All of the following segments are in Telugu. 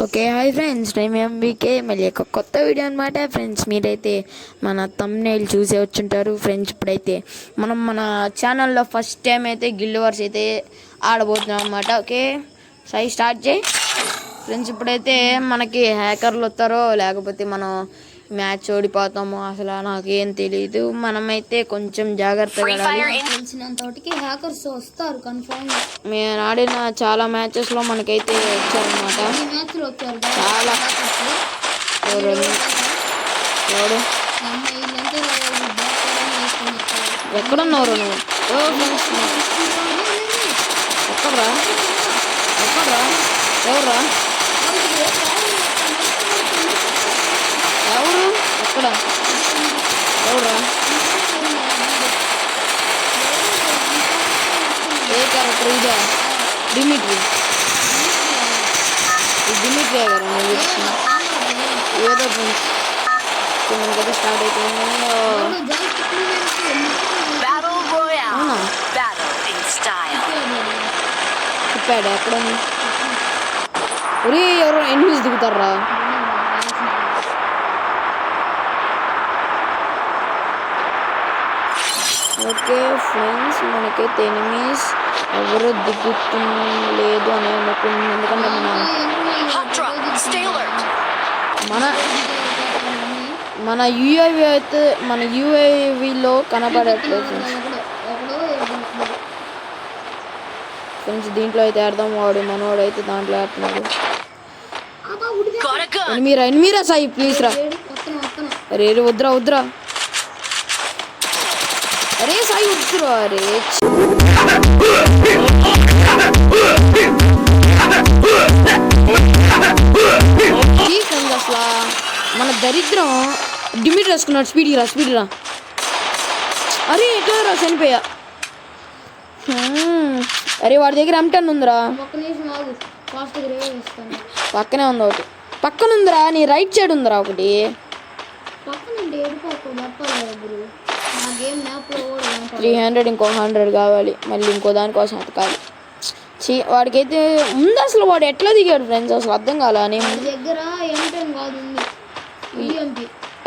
ఓకే హాయ్ ఫ్రెండ్స్, నేను ఎంబీకే మళ్ళీ ఒక కొత్త వీడియో అనమాట. ఫ్రెండ్స్, మీరైతే మన థంబ్నెయిల్ చూసే వచ్చుంటారు. ఫ్రెండ్స్, ఇప్పుడైతే మన ఛానల్లో ఫస్ట్ టైం అయితే గిల్డ్ వార్స్ అయితే ఆడబోతున్నాం అనమాట. ఓకే సై స్టార్ట్ చేయి ఫ్రెండ్స్. ఇప్పుడైతే మనకి హ్యాకర్లు వస్తారో లేకపోతే మనం మ్యాచ్ ఓడిపోతాము అసలు నాకేం తెలియదు. మనమైతే కొంచెం జాగ్రత్తగా హ్యాకర్స్ వస్తారు కన్ఫర్మ్. మేము ఆడిన చాలా మ్యాచెస్లో మనకైతే వచ్చారనమాట. చాలా ఎవడు ఎక్కడున్నావు నువ్వు? ఎక్కడ్రా ఎక్కడ్రా ఎవర్రా ఎవరు ఎక్కడ ఎవరురా? ఏ క్యారెక్టర్ ఇదా? డిమిట్రీ డిమిట్రీ గారు ఏదో ఫ్రెండ్స్ మనకైతే స్టార్ట్ అయిపోయింది. చెప్పాడు ఎక్కడ ఒరే ఎవరో ఎనిమిది దిగుతారా? ఓకే ఫ్రెండ్స్, మనకైతే ఎనిమీస్ ఎవరు దిగుతులేదు అని అనుకుంటున్నాను. ఎందుకంటే మన యూఏవి అయితే మన యూఏవిలో కనబడట్లేదు ఫ్రెండ్స్. దీంట్లో అయితే అర్థం వాడు మనవాడు అయితే దాంట్లో ఆడుతున్నాడు. ఎనిమిరా సాయి ప్లీజ్ రా. అరే వద్దురా వద్దురా, అరే సాయి వద్దురా. అరే అసలు మన దరిద్రం డిమిట్ రాసుకున్నాడు. స్పీడ్ రా. అరే ఎట్లా రా చనిపోయా. అరే వాడి దగ్గర M10 ఉందిరా. పక్కనే ఉంది ఒకటి, పక్కన ఉందిరా. నీ రైట్ సైడ్ ఉందిరా ఒకటి. 300 ఇంకో 100 కావాలి. మళ్ళీ ఇంకో దానికోసం ఎతకాలి. వాడికైతే ముందు అసలు వాడు ఎట్లా దిగాడు ఫ్రెండ్స్ అసలు అర్థం కాల.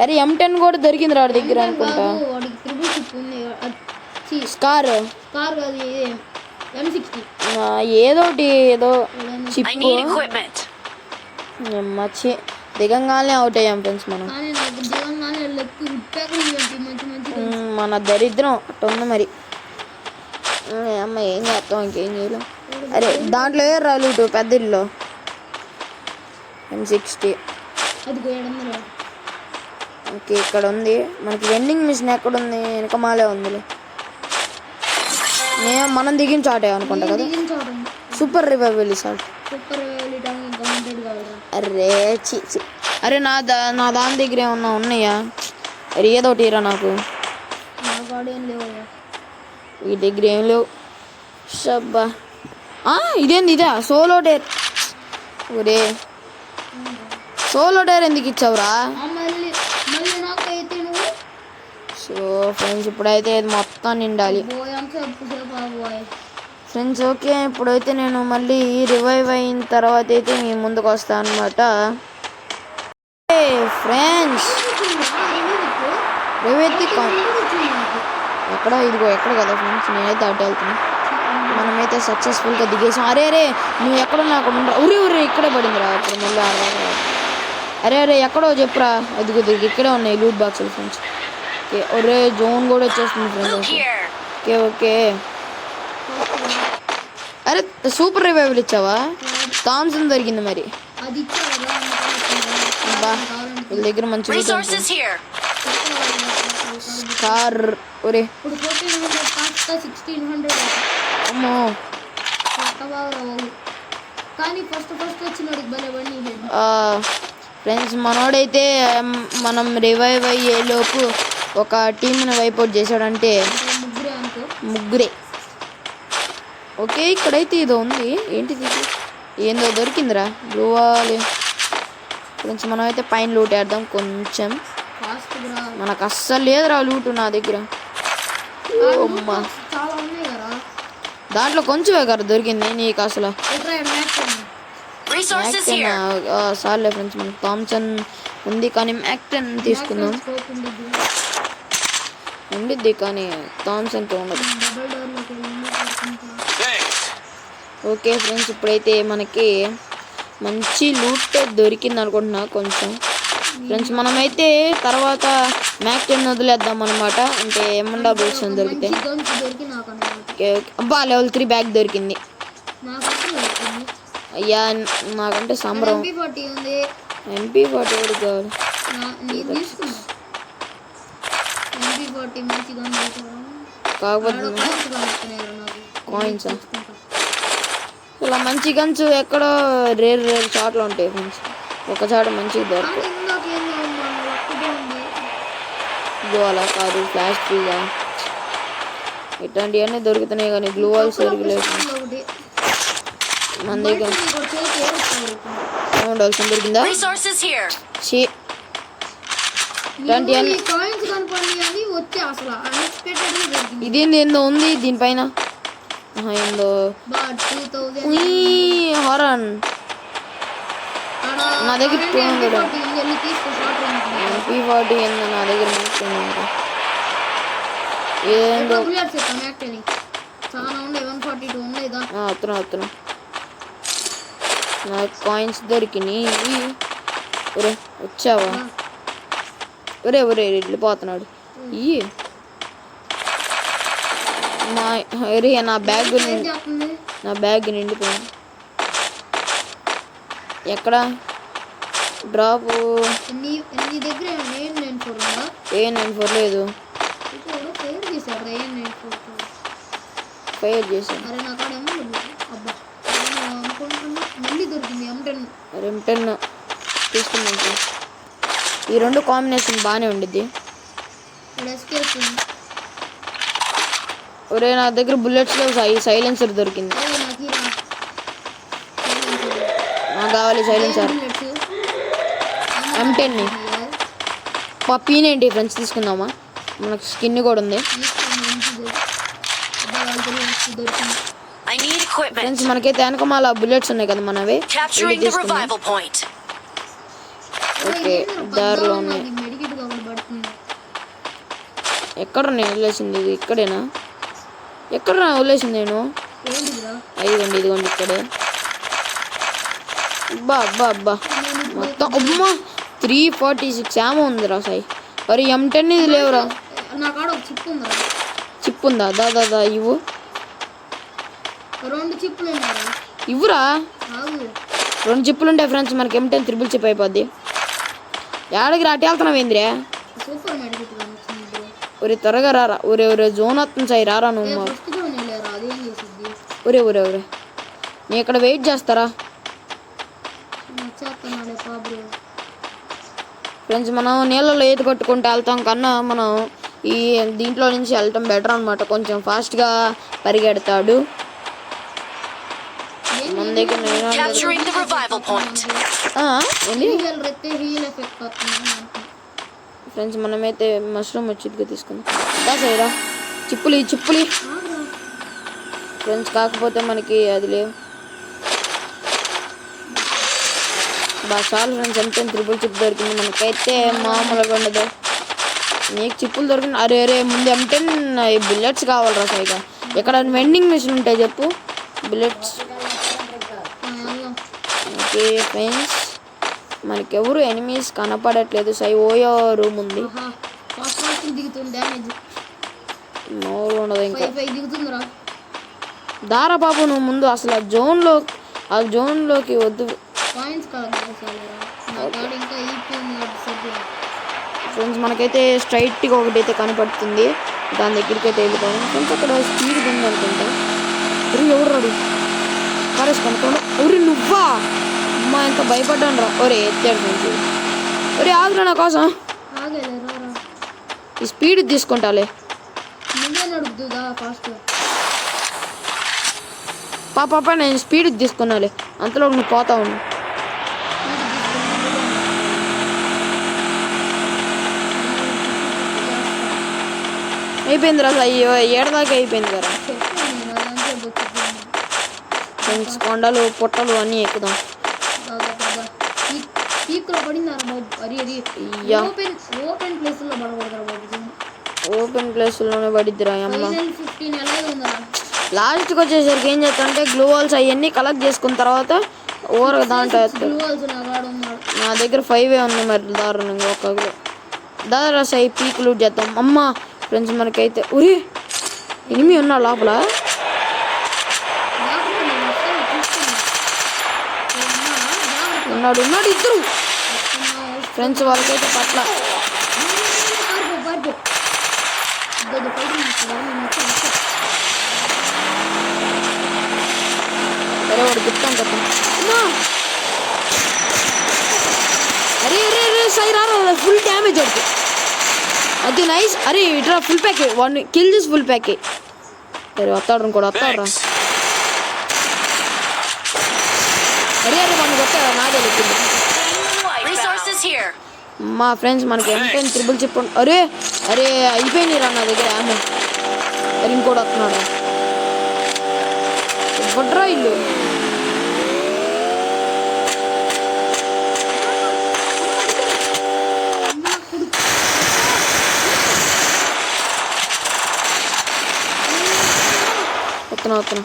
అరే M10 కూడా దొరికింది వాడి దగ్గర అనుకుంటా. స్కార్ ఏదోటి ఏదో చిప్పు మచ్చి దిగంగానే అవుట్ అయ్యాం ఫ్రెండ్స్ మనం. మన దరిద్రం ఉంది మరి. అమ్మ ఏం చేస్తాం, ఇంకేం చేయలేం. అరే దాంట్లో ఏ రాలుటు పెద్ద ఇల్లు M60. ఓకే ఇక్కడ ఉంది మనకి. వెండింగ్ మిషన్ ఎక్కడ ఉంది? వెనకమాలే ఉంది. మనం దిగిన చాటే అనుకుంటా కదా. Super revival sir. అరే చి అరే నా దాని దగ్గర ఏమన్నా ఉన్నాయా? అరే ఏదో ఒకటి రా నాకు. ఈ దగ్గర ఏం లేవు. షబ్బా ఇదేంది ఇదా? Solo dare. ఒరే సోలో డేర్ ఎందుకు ఇచ్చావురా? సో ఫ్రెండ్స్, ఇప్పుడైతే ఇది మొత్తం నిండాలి ఫ్రెండ్స్. ఓకే ఇప్పుడైతే నేను మళ్ళీ రివైవ్ అయిన తర్వాత అయితే మీ ముందుకు వస్తాను అనమాట ఫ్రెండ్స్. ఎక్కడ ఇదిగో ఎక్కడ కదా ఫ్రెండ్స్, నేనైతే అటు వెళ్తున్నాను. మనమైతే సక్సెస్ఫుల్గా దిగేసాం. అరే నువ్వు ఎక్కడున్నా అక్కడ ఉండరా? ఊరి ఇక్కడే పడిందిరా. అక్కడ మళ్ళీ అరే ఎక్కడో చెప్పురా. అదిగో ఇక్కడే ఉన్నాయి లూట్ బాక్సులు ఫ్రెండ్స్. ఓకే ఒరే జోన్ కూడా వచ్చేస్తుంది ఫ్రెండ్స్. ఓకే అరే సూపర్ రివైవల్ ఇచ్చావా? థామ్సన్ దొరికింది మరి. బా వీళ్ళ దగ్గర మంచి కార్. ఒరే అమ్మో ఫ్రెండ్స్, మనోడైతే మనం రివైవ్ అయ్యేలోపు ఒక టీంని వైపౌట్ చేశాడంటే ముగ్గురే. ఓకే ఇక్కడైతే ఇదో ఉంది. ఏంటిది? ఏందో దొరికిందిరా బ్లూవాలి ఫ్రెండ్స్. మనం అయితే పైన లూట్ వేద్దాం కొంచెం. మనకు అస్సలు లేదురా లూటు నా దగ్గర. దాంట్లో కొంచెమే కదా దొరికింది నీకు అసలు. Resources here. సార్లే ఫ్రెండ్స్, మనకు థామ్సన్ ఉంది కానీ మ్యాక్-10 తీసుకుందాం. స్కోప్ ఉండిద్ది. ఉండిద్ది కానీ థామ్సన్కి ఉండదు. డబుల్ డోర్లోకి వెళ్ళి పడుకుంటా. Thanks. ఓకే ఫ్రెండ్స్, ఇప్పుడైతే మనకి మంచి లూట్ దొరికింది అనుకుంటున్నా కొంచెం. ఫ్రెండ్స్ మనమైతే తర్వాత మ్యాక్-10 వదిలేద్దాం అనమాట, అంటే ఏమన్నా బుల్స్ దొరికితే. మంచి గన్స్ దొరికి నాకు అన్నమాట. Okay okay. అబ్బా లెవెల్ 3 బ్యాగ్ దొరికింది. నాకు అసలు దొరికింది. అయ్యా నాకంటే సంబరం. MP40 ఉంది. MP40 ఎవరికి కావాలి? నేను తీసుకున్నా. MP40 మంచి గన్ దొరికింది. కాకపోతే కాయిన్స్ ఇలా మంచి గన్స్ ఎక్కడో రేర్ షాట్లు ఉంటాయి ఫ్రెండ్స్, ఒక చాట మంచిగా దొరకవు. ఇది అలా కాదు, ఫ్లాష్ ఫ్రీగా ఇట్లాంటివన్నీ దొరుకుతున్నాయి కానీ గ్లూ వాల్ సరిగ్గా లేదు. మన దగ్గర ఏముండాల్సింది దొరికిందా? Resources here. షీ ఇట్లాంటివన్నీ ఇదేంది ఏందో ఉంది దీనిపైన, ఏందో హారన్. నా దగ్గర 200 MP40 ఏందో నా దగ్గర మంచిగా ఏందో. వస్తున్నా నాకు కాయిన్స్ దొరికినాయి. ఒరే వచ్చావా? ఒరే వెళ్ళిపోతున్నాడు. ఇయ్యి అరే నా బ్యాగ్ నిండిపోయింది. ఎక్కడ డ్రాప్? A94 లేదు, ఫైర్ చేశాను. M10 తీసుకున్నాను. ఈ రెండు కాంబినేషన్ బాగానే ఉండిద్ది. ఒరే నా దగ్గర బుల్లెట్స్ లేవు, సైలెన్సర్ దొరికింది. నాకు కావాలి సైలెన్సర్. M10 పప్పీనేంటి ఫ్రెండ్స్ తీసుకుందామా? మనకు స్కిన్ కూడా ఉంది I need equipment. ఫ్రెండ్స్. మనకైతే వెనకమాల బుల్లెట్స్ ఉన్నాయి కదా మనవి. Capturing the revival point. Okay దారిలో ఉన్నాయి. ఎక్కడ నేను వదిలేసింది? ఇది ఇక్కడేనా? ఎక్కడ వదిలేసింది నేను? ఇదిగోండి ఇక్కడే. అబ్బా మొత్తం అమ్మా 346 ఏమో ఉందిరా సాయి. మరి M10 ఇది లేవురా. చిప్ ఉందా? దాదా ఇవ్వు. ఇవ్వురా. 2 చిప్పులు ఉంటాయి ఫ్రెండ్స్ మనకి. M10 త్రిబుల్ చిప్ అయిపోద్ది. ఏడకి అటు వెళ్తున్నావు ఏంద్రే? ఒరే త్వరగా రారా. ఒరే జోన్ వస్తుంది సాయి, రారా నువ్వు. ఒరే నేను ఇక్కడ వెయిట్ చేస్తారా ఫ్రెండ్స్? మనం నీళ్ళలో ఈత కొట్టుకుంటూ వెళ్తాం కన్నా మనం ఈ దీంట్లో నుంచి వెళ్ళటం బెటర్ అనమాట. కొంచెం ఫాస్ట్గా పరిగెడతాడు. మన దగ్గర ఫ్రెండ్స్ మనమైతే మష్రూమ్ వచ్చిగా తీసుకుందాం. సైరా చిప్పులు ఫ్రెండ్స్. కాకపోతే మనకి అది లేవు. చాలు ఫ్రెండ్స్, M10 త్రిబుల్ చిప్ దొరికింది మనకైతే. మామూలుగా ఉండదు. నీకు చిప్పులు దొరికింది. అరే ముందు M10 బుల్లెట్స్ కావాలరా సైగా. ఎక్కడ వెండింగ్ మిషన్ ఉంటాయి చెప్పు, బుల్లెట్స్. ఓకే ఫ్రెండ్స్, మనకెవరు ఎనిమీస్ కనపడట్లేదు. సై ఓయో రూమ్ ఉంది, నోరు ఉండదు ఇంకా. దారా బాబు నువ్వు ముందు అసలు ఆ జోన్లోకి వద్దు. ఫ్రెండ్స్ మనకైతే స్ట్రైట్గా ఒకటైతే కనపడుతుంది, దాని దగ్గరికి అయితే వెళ్ళిపోయాను ఫ్రెండ్స్. అక్కడ స్పీడ్ ఉంది అనుకుంటా. ఎవరు రాడు కారేసి కనుకోండి. ఒరే నువ్వా? అమ్మా ఎంత భయపడ్డాను రా. ఒరే ఎత్తాడు ఫ్రెండ్స్. ఒరే ఆగురా నా కోసం. ఈ స్పీడ్ తీసుకుంటాలే. పాప నేను స్పీడ్ తీసుకున్నాలే, అంతలో నువ్వు పోతా ఉన్నా. అయిపోయింది రా అయ్యో, ఏడదాకా అయిపోయింది కదా ఫ్రెండ్స్. కొండలు పుట్టలు అన్నీ ఎక్కుదాం. పీక్ లో పడింది బాబు. అరి యా. ఓపెన్ ప్లేస్ లో పడకూడదు బాబు. ఓపెన్ ప్లేస్లోనే పడిద్దిరా అమ్మ. ఫైనల్ 15 ఎలాగే ఉందా? లాస్ట్కి వచ్చేసరికి ఏం చేస్తానంటే గ్లూ వాల్స్ అవన్నీ కలెక్ట్ చేసుకున్న తర్వాత ఊరక దాంట్లో వేస్తాడు. గ్లూవాల్స్ నాగాడు ఉన్నాడు. నా దగ్గర 5 ఉంది మరి దారుణంగా ఒక దాదాపు సై పీక్ లూట్ చేద్దాం. అమ్మ ఫ్రెండ్స్ మనకైతే ఉరి ఎనిమి ఉన్నా లోపల. జాగ్రత్త, నేను వస్తాను, చూస్తున్నా. జాగ్రత్త. ఉన్నాడు ఇద్దరు ఫ్రెండ్స్ వాళ్ళకైతే పట్ల. పారిపో. ఇద్దరు ఫైటింగ్ చేస్తున్నారు. నేను వచ్చి సరే వాడు గుర్తాం కదా. అరే సై రా ఫుల్ డ్యామేజ్ అవుతుంది. అది నైస్. అరే ఇట్లా ఫుల్ ప్యాక్ వాడిని కిల్ చేసి ఫుల్ ప్యాక్. సరే వస్తాడు కూడా వస్తాడు రా. అరే వాడిని కొట్టాడు నాదే చెప్పింది. Resources here. మా ఫ్రెండ్స్ మనకి M10 త్రిబుల్ చిప్ అరే అయిపోయింది రా నా దగ్గర ఆమె. అరే ఇంకోటి వస్తున్నాడు. ఇవ్వడ్రా ఇల్లు. వస్తున్నా.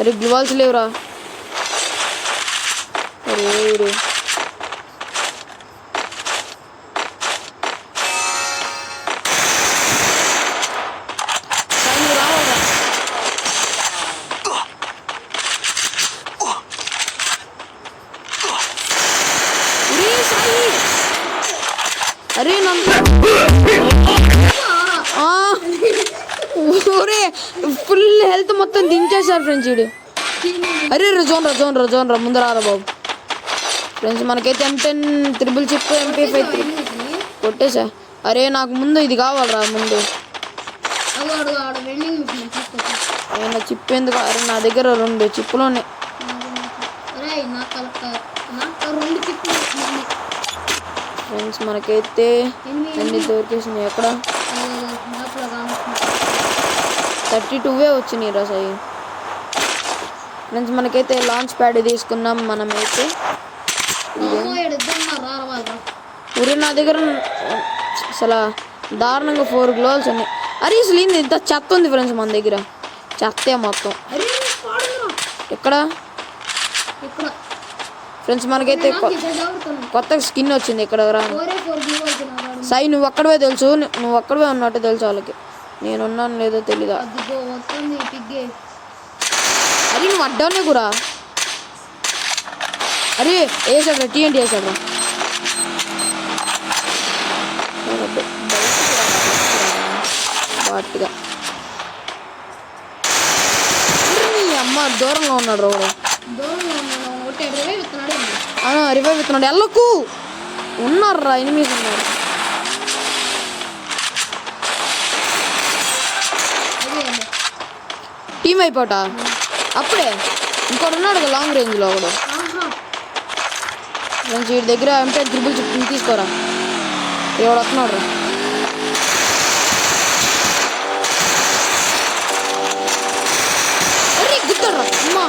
అరే గ్లూవాల్స్ లేవురా. అరే రావాలా. అరే ఊరే ఫుల్ హెల్త్ మొత్తం దించేశారు ఫ్రెండ్స్ వీడు. అరే జోన్ రా ముందర రారా బాబు. ఫ్రెండ్స్ మనకైతే M10 త్రిబుల్ చిప్ MP5 కొట్టేసా. అరే నాకు ముందు ఇది కావాలరా ముందు. నా చిప్ ఎందుకు? అరే నా దగ్గర 2 చిప్పులు ఉన్నాయి. ఫ్రెండ్స్ మనకైతే అన్ని దొరికేసినాయి. ఎక్కడ 32 వచ్చినాయి రా సాయి. ఫ్రెండ్స్ మనకైతే లాంచ్ ప్యాడ్ తీసుకున్నాం మనమైతే. ఊరి నా దగ్గర అసలు దారుణంగా 4 గ్లోవ్స్ ఉన్నాయి. అరే అసలు ఇంత చెత్త ఉంది ఫ్రెండ్స్ మన దగ్గర. చెత్తే మొత్తం. ఎక్కడ ఫ్రెండ్స్ మనకైతే కొత్త స్కిన్ వచ్చింది. ఇక్కడ రా సాయి. నువ్వు అక్కడవే తెలుసు. నువ్వు అక్కడవే ఉన్నట్టు తెలుసు వాళ్ళకి. నేనున్నాను లేదో తెలీదా. అరే నువ్వు అడ్డానే కూడా. అరే వేసాడు TNT వేసాడు. బాట్గా అమ్మ దూరంలో ఉన్నాడు రోడ్. రివైవ్ ఇస్తున్నాడు. ఎల్లకు ఉన్నారా ఎనిమిస్ ఉన్నారు. టీమ్ అయిపోటా అప్పుడే ఇంకోటి ఉన్నాడు కదా లాంగ్ రేంజ్లో ఒకడు. ఫ్రెండ్స్ వీడి దగ్గర M10 త్రిబుల్ చిప్ తీసుకోరా. ఎవడు వస్తున్నాడు రా. అరే గుర్తాడు రా అమ్మా.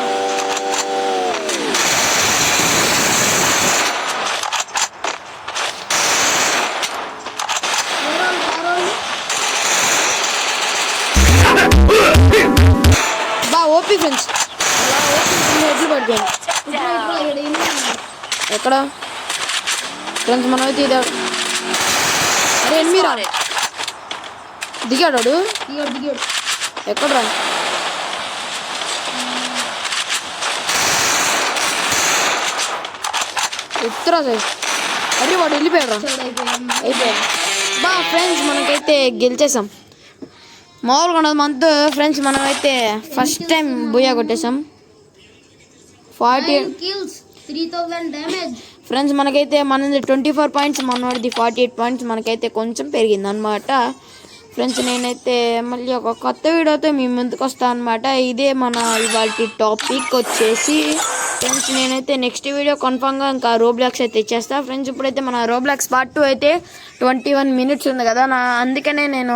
ఓపీ ఫ్రెండ్స్ ఎట్లు పడిపోయాను. ఎక్కడ ఫ్రెండ్స్ మనం అయితే ఇది. అరే ఎన్మీరా దిగాడు. ఎక్కడరా? ఎత్తురా సార్. అరే వాడు వెళ్ళిపోయాడు. అయిపోయాడు బా ఫ్రెండ్స్ మనకైతే గెలిచేసాం. మామూలుగా ఉన్నది మంత్ ఫ్రెండ్స్ మనమైతే ఫస్ట్ టైం బుయ్యా కొట్టేసాం. 48 3000 డ్యామేజ్. ఫ్రెండ్స్ మనకైతే మనది 24 పాయింట్స్, మనోడిది 48 పాయింట్స్. మనకైతే కొంచెం పెరిగింది అనమాట. ఫ్రెండ్స్ నేనైతే మళ్ళీ ఒక కొత్త వీడియోతో మీ ముందుకు వస్తాను అనమాట. ఇదే మన ఇవాళ టాపిక్ వచ్చేసి ఫ్రెండ్స్ నేనైతే నెక్స్ట్ వీడియో కన్ఫామ్గా ఇంకా రోబ్లాక్స్ అయితే ఇచ్చేస్తా. ఫ్రెండ్స్ ఇప్పుడైతే మన రోబ్లాక్స్ పార్ట్ 2 అయితే 21 minutes ఉంది కదా. అందుకనే నేను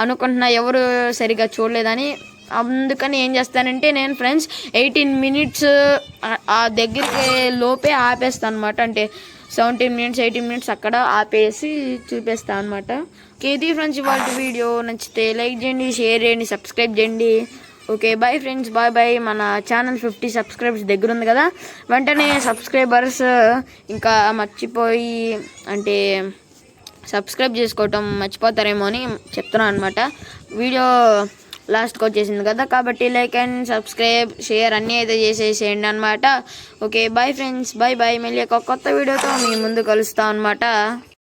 అనుకుంటున్నా ఎవరు సరిగ్గా చూడలేదని. అందుకని ఏం చేస్తానంటే నేను ఫ్రెండ్స్ 18 మినిట్స్ ఆ దగ్గరికి లోపే ఆపేస్తాను అనమాట. అంటే 17 మినిట్స్ 18 మినిట్స్ అక్కడ ఆపేసి చూపిస్తాను అనమాట. ఇది ఫ్రెండ్స్ ఇవాళ వీడియో. నచ్చితే లైక్ చేయండి, షేర్ చేయండి, సబ్స్క్రైబ్ చేయండి. Okay bye friends, bye. మన ఛానల్ 50 సబ్స్క్రైబర్స్ దగ్గర ఉంది కదా, వెంటనే సబ్స్క్రైబర్స్ ఇంకా మర్చిపోయి అంటే సబ్స్క్రైబ్ చేసుకోవటం మర్చిపోతారేమో అని చెప్తున్నాను అనమాట. వీడియో లాస్ట్కి వచ్చేసింది కదా, కాబట్టి లైక్ అండ్ సబ్స్క్రైబ్ షేర్ అన్నీ అయితే చేసేసేయండి అనమాట. Okay bye friends, bye. మళ్ళీ ఒక కొత్త వీడియోతో మీ ముందు కలుస్తాం అనమాట.